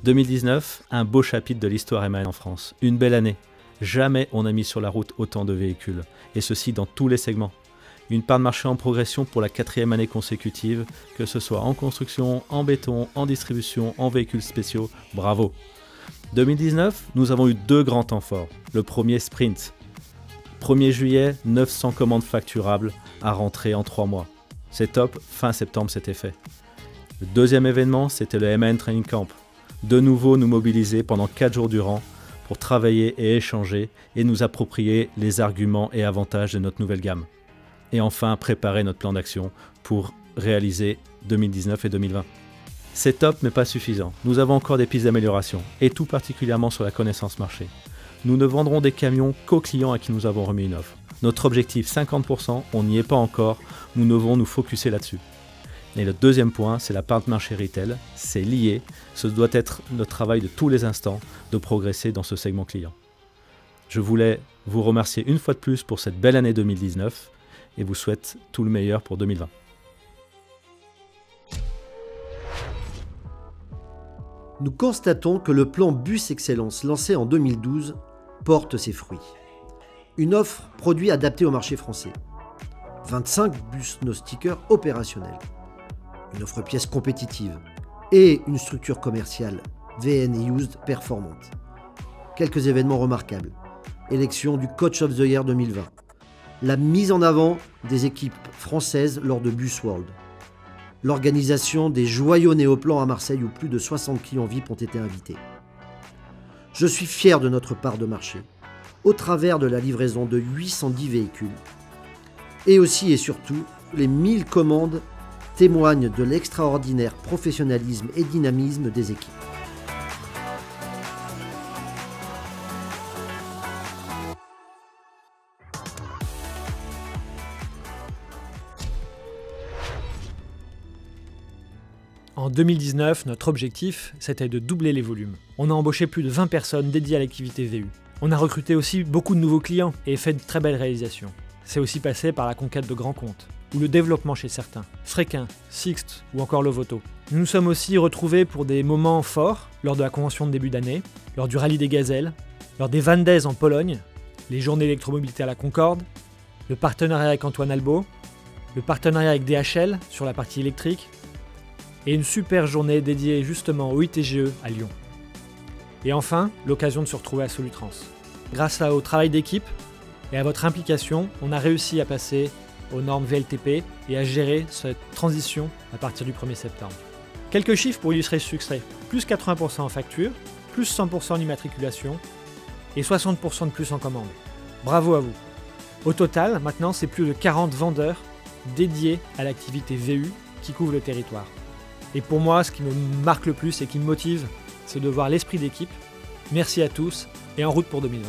2019, un beau chapitre de l'histoire MAN en France. Une belle année. Jamais on a mis sur la route autant de véhicules, et ceci dans tous les segments. Une part de marché en progression pour la 4e année consécutive, que ce soit en construction, en béton, en distribution, en véhicules spéciaux, bravo. 2019, nous avons eu 2 grands temps forts. Le premier, sprint. 1er juillet, 900 commandes facturables à rentrer en 3 mois. C'est top, fin septembre c'était fait. Le deuxième événement, c'était le MAN Training Camp. De nouveau nous mobiliser pendant 4 jours durant pour travailler et échanger et nous approprier les arguments et avantages de notre nouvelle gamme. Et enfin, préparer notre plan d'action pour réaliser 2019 et 2020. C'est top mais pas suffisant. Nous avons encore des pistes d'amélioration et tout particulièrement sur la connaissance marché. Nous ne vendrons des camions qu'aux clients à qui nous avons remis une offre. Notre objectif 50%, on n'y est pas encore, nous devons nous focuser là-dessus. Et le deuxième point, c'est la part de marché retail, c'est lié, ce doit être notre travail de tous les instants de progresser dans ce segment client. Je voulais vous remercier une fois de plus pour cette belle année 2019 et vous souhaite tout le meilleur pour 2020. Nous constatons que le plan Bus Excellence lancé en 2012 porte ses fruits. Une offre produit adaptée au marché français. 25 bus no sticker opérationnels. Une offre pièce compétitive. Et une structure commerciale VN et Used performante. Quelques événements remarquables. Élection du Coach of the Year 2020. La mise en avant des équipes françaises lors de Bus World. L'organisation des joyaux néoplans à Marseille où plus de 60 clients VIP ont été invités. Je suis fier de notre part de marché, au travers de la livraison de 810 véhicules. Et aussi et surtout, les 1000 commandes témoignent de l'extraordinaire professionnalisme et dynamisme des équipes. En 2019, notre objectif, c'était de doubler les volumes. On a embauché plus de 20 personnes dédiées à l'activité VU. On a recruté aussi beaucoup de nouveaux clients et fait de très belles réalisations. C'est aussi passé par la conquête de grands comptes, ou le développement chez certains, Fréquin, Sixt ou encore Lovoto. Nous nous sommes aussi retrouvés pour des moments forts lors de la convention de début d'année, lors du rallye des gazelles, lors des Van Days en Pologne, les journées électromobilité à la Concorde, le partenariat avec Antoine Albo, le partenariat avec DHL sur la partie électrique, et une super journée dédiée justement au ITGE à Lyon. Et enfin, l'occasion de se retrouver à Solutrans. Grâce au travail d'équipe et à votre implication, on a réussi à passer aux normes VLTP et à gérer cette transition à partir du 1er septembre. Quelques chiffres pour illustrer ce succès. Plus 80% en facture, plus 100% en immatriculation et 60% de plus en commande. Bravo à vous. Au total, maintenant, c'est plus de 40 vendeurs dédiés à l'activité VU qui couvrent le territoire. Et pour moi, ce qui me marque le plus et qui me motive, c'est de voir l'esprit d'équipe. Merci à tous et en route pour 2020.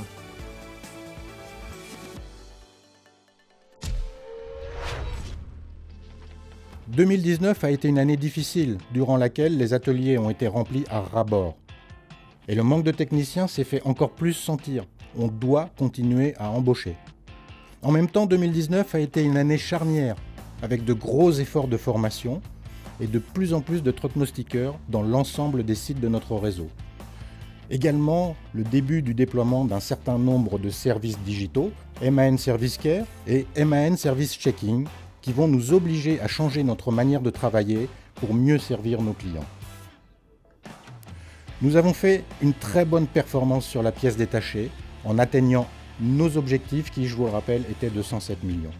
« 2019 a été une année difficile, durant laquelle les ateliers ont été remplis à ras-bord. Et le manque de techniciens s'est fait encore plus sentir. On doit continuer à embaucher. En même temps, 2019 a été une année charnière, avec de gros efforts de formation, et de plus en plus de truck-no-stickers dans l'ensemble des sites de notre réseau. Également, le début du déploiement d'un certain nombre de services digitaux, MAN Service Care et MAN Service Checking, qui vont nous obliger à changer notre manière de travailler pour mieux servir nos clients. Nous avons fait une très bonne performance sur la pièce détachée, en atteignant nos objectifs qui, je vous le rappelle, étaient de 107 millions.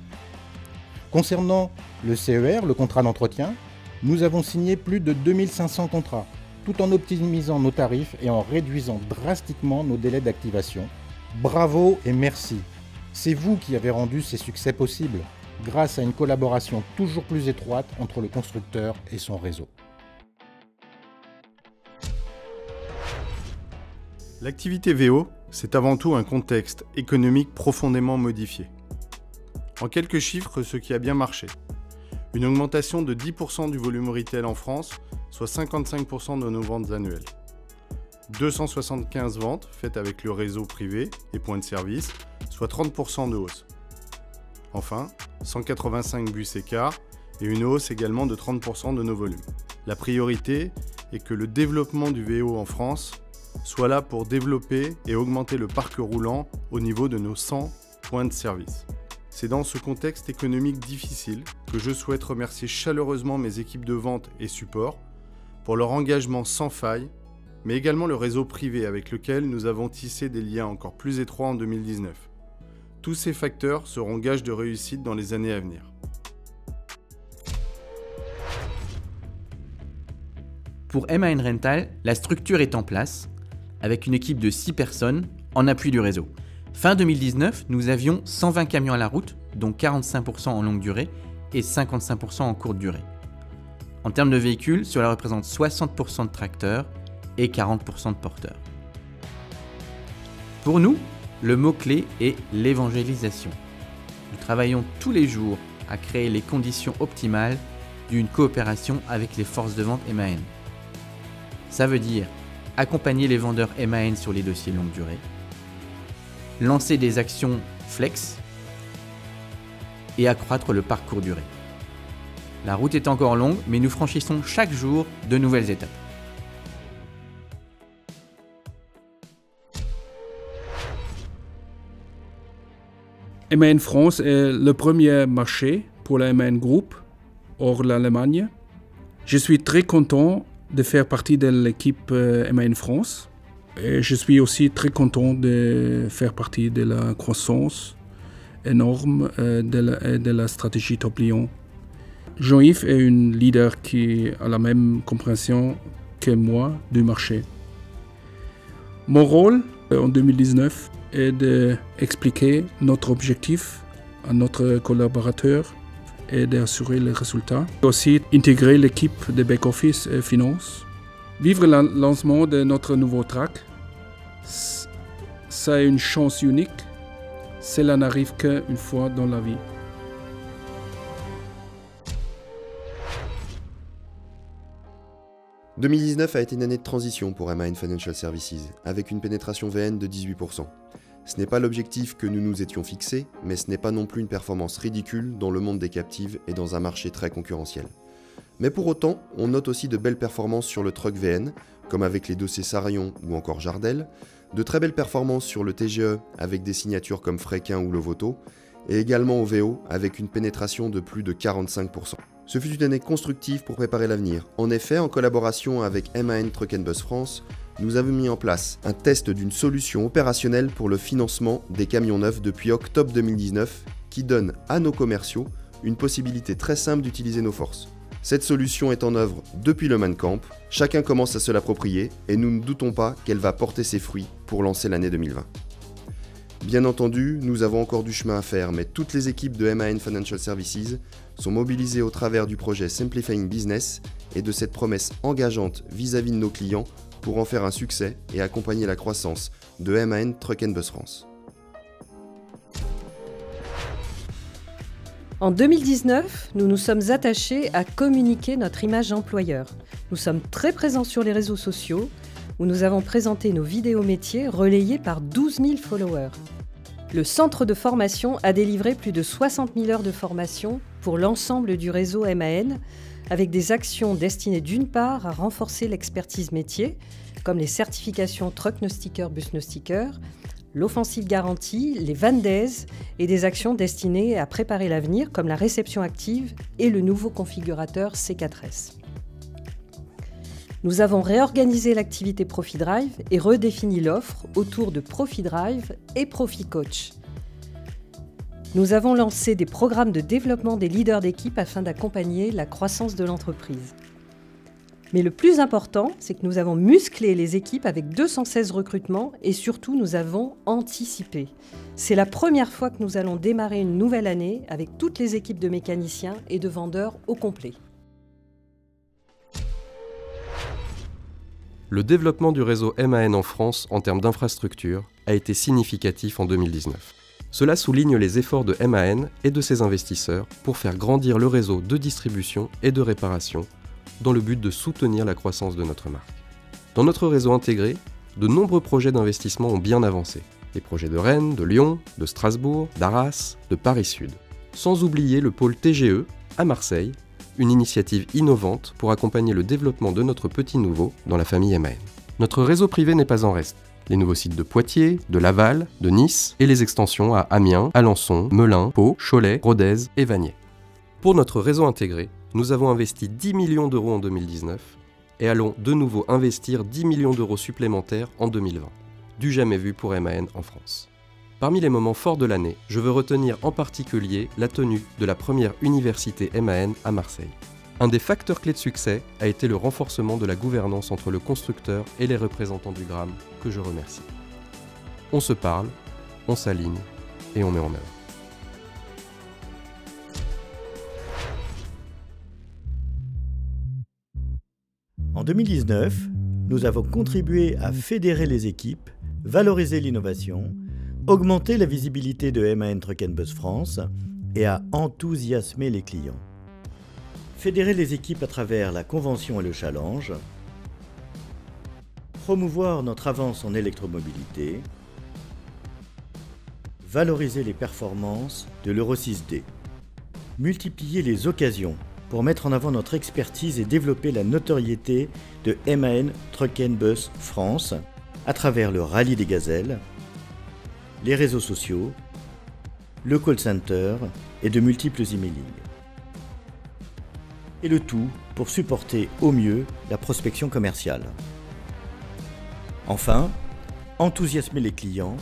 Concernant le CER, le contrat d'entretien, nous avons signé plus de 2500 contrats, tout en optimisant nos tarifs et en réduisant drastiquement nos délais d'activation. Bravo et merci. C'est vous qui avez rendu ces succès possibles, grâce à une collaboration toujours plus étroite entre le constructeur et son réseau. L'activité VO, c'est avant tout un contexte économique profondément modifié. En quelques chiffres, ce qui a bien marché. Une augmentation de 10% du volume retail en France, soit 55% de nos ventes annuelles. 275 ventes faites avec le réseau privé et points de service, soit 30% de hausse. Enfin, 185 bus écarts et une hausse également de 30% de nos volumes. La priorité et que le développement du VO en France soit là pour développer et augmenter le parc roulant au niveau de nos 100 points de service. C'est dans ce contexte économique difficile que je souhaite remercier chaleureusement mes équipes de vente et support pour leur engagement sans faille, mais également le réseau privé avec lequel nous avons tissé des liens encore plus étroits en 2019. Tous ces facteurs seront gages de réussite dans les années à venir. Pour MAN Rental, la structure est en place, avec une équipe de 6 personnes en appui du réseau. Fin 2019, nous avions 120 camions à la route, dont 45% en longue durée et 55% en courte durée. En termes de véhicules, cela représente 60% de tracteurs et 40% de porteurs. Pour nous, le mot-clé est l'évangélisation. Nous travaillons tous les jours à créer les conditions optimales d'une coopération avec les forces de vente MAN. Ça veut dire accompagner les vendeurs MAN sur les dossiers longue durée, lancer des actions flex et accroître le parc courte durée. La route est encore longue, mais nous franchissons chaque jour de nouvelles étapes. MAN France est le premier marché pour la MAN Group hors l'Allemagne. Je suis très content de faire partie de l'équipe MAN France. Et je suis aussi très content de faire partie de la croissance énorme de la stratégie Top Lyon. Jean-Yves est un leader qui a la même compréhension que moi du marché. Mon rôle en 2019 est d'expliquer notre objectif à notre collaborateur et d'assurer les résultats. Aussi intégrer l'équipe de back-office et finance. Vivre le lancement de notre nouveau track, c'est une chance unique. Cela n'arrive qu'une fois dans la vie. « 2019 a été une année de transition pour MAN Financial Services, avec une pénétration VN de 18%. Ce n'est pas l'objectif que nous nous étions fixés, mais ce n'est pas non plus une performance ridicule dans le monde des captives et dans un marché très concurrentiel. Mais pour autant, on note aussi de belles performances sur le truck VN, comme avec les dossiers Sarion ou encore Jardel, de très belles performances sur le TGE avec des signatures comme Fréquin ou Lovoto, et également au VO avec une pénétration de plus de 45%. Ce fut une année constructive pour préparer l'avenir. En effet, en collaboration avec MAN Truck & Bus France, nous avons mis en place un test d'une solution opérationnelle pour le financement des camions neufs depuis octobre 2019 qui donne à nos commerciaux une possibilité très simple d'utiliser nos forces. Cette solution est en œuvre depuis le ManCamp, chacun commence à se l'approprier et nous ne doutons pas qu'elle va porter ses fruits pour lancer l'année 2020. Bien entendu, nous avons encore du chemin à faire, mais toutes les équipes de MAN Financial Services sont mobilisées au travers du projet Simplifying Business et de cette promesse engageante vis-à-vis de nos clients pour en faire un succès et accompagner la croissance de MAN Truck & Bus France. En 2019, nous nous sommes attachés à communiquer notre image employeur. Nous sommes très présents sur les réseaux sociaux, où nous avons présenté nos vidéos métiers relayées par 12 000 followers. Le centre de formation a délivré plus de 60 000 heures de formation pour l'ensemble du réseau MAN, avec des actions destinées d'une part à renforcer l'expertise métier, comme les certifications Truck No Sticker, Bus No Sticker, l'offensive garantie, les Van Days et des actions destinées à préparer l'avenir, comme la réception active et le nouveau configurateur C4S. Nous avons réorganisé l'activité ProfiDrive et redéfini l'offre autour de ProfiDrive et ProfiCoach. Nous avons lancé des programmes de développement des leaders d'équipe afin d'accompagner la croissance de l'entreprise. Mais le plus important, c'est que nous avons musclé les équipes avec 216 recrutements et surtout nous avons anticipé. C'est la première fois que nous allons démarrer une nouvelle année avec toutes les équipes de mécaniciens et de vendeurs au complet. Le développement du réseau MAN en France en termes d'infrastructure a été significatif en 2019. Cela souligne les efforts de MAN et de ses investisseurs pour faire grandir le réseau de distribution et de réparation dans le but de soutenir la croissance de notre marque. Dans notre réseau intégré, de nombreux projets d'investissement ont bien avancé. Les projets de Rennes, de Lyon, de Strasbourg, d'Arras, de Paris Sud. Sans oublier le pôle TGE à Marseille, une initiative innovante pour accompagner le développement de notre petit nouveau dans la famille MAN. Notre réseau privé n'est pas en reste. Les nouveaux sites de Poitiers, de Laval, de Nice et les extensions à Amiens, Alençon, Melun, Pau, Cholet, Rodez et Vagney. Pour notre réseau intégré, nous avons investi 10 millions d'euros en 2019 et allons de nouveau investir 10 millions d'euros supplémentaires en 2020. Du jamais vu pour MAN en France. Parmi les moments forts de l'année, je veux retenir en particulier la tenue de la première université MAN à Marseille. Un des facteurs clés de succès a été le renforcement de la gouvernance entre le constructeur et les représentants du Gramme, que je remercie. On se parle, on s'aligne et on met en œuvre. En 2019, nous avons contribué à fédérer les équipes, valoriser l'innovation, augmenter la visibilité de MAN Truck & Bus France et à enthousiasmer les clients. Fédérer les équipes à travers la convention et le challenge, promouvoir notre avance en électromobilité, valoriser les performances de l'Euro 6D, multiplier les occasions pour mettre en avant notre expertise et développer la notoriété de MAN Truck & Bus France à travers le rallye des gazelles, les réseaux sociaux, le call center et de multiples emailing. Et le tout pour supporter au mieux la prospection commerciale. Enfin, enthousiasmer les clients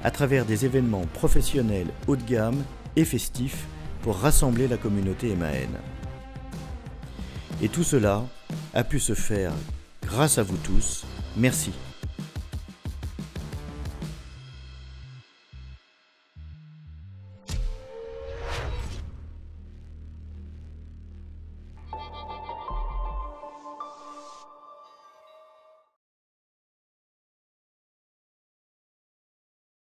à travers des événements professionnels haut de gamme et festifs pour rassembler la communauté MAN. Et tout cela a pu se faire grâce à vous tous. Merci.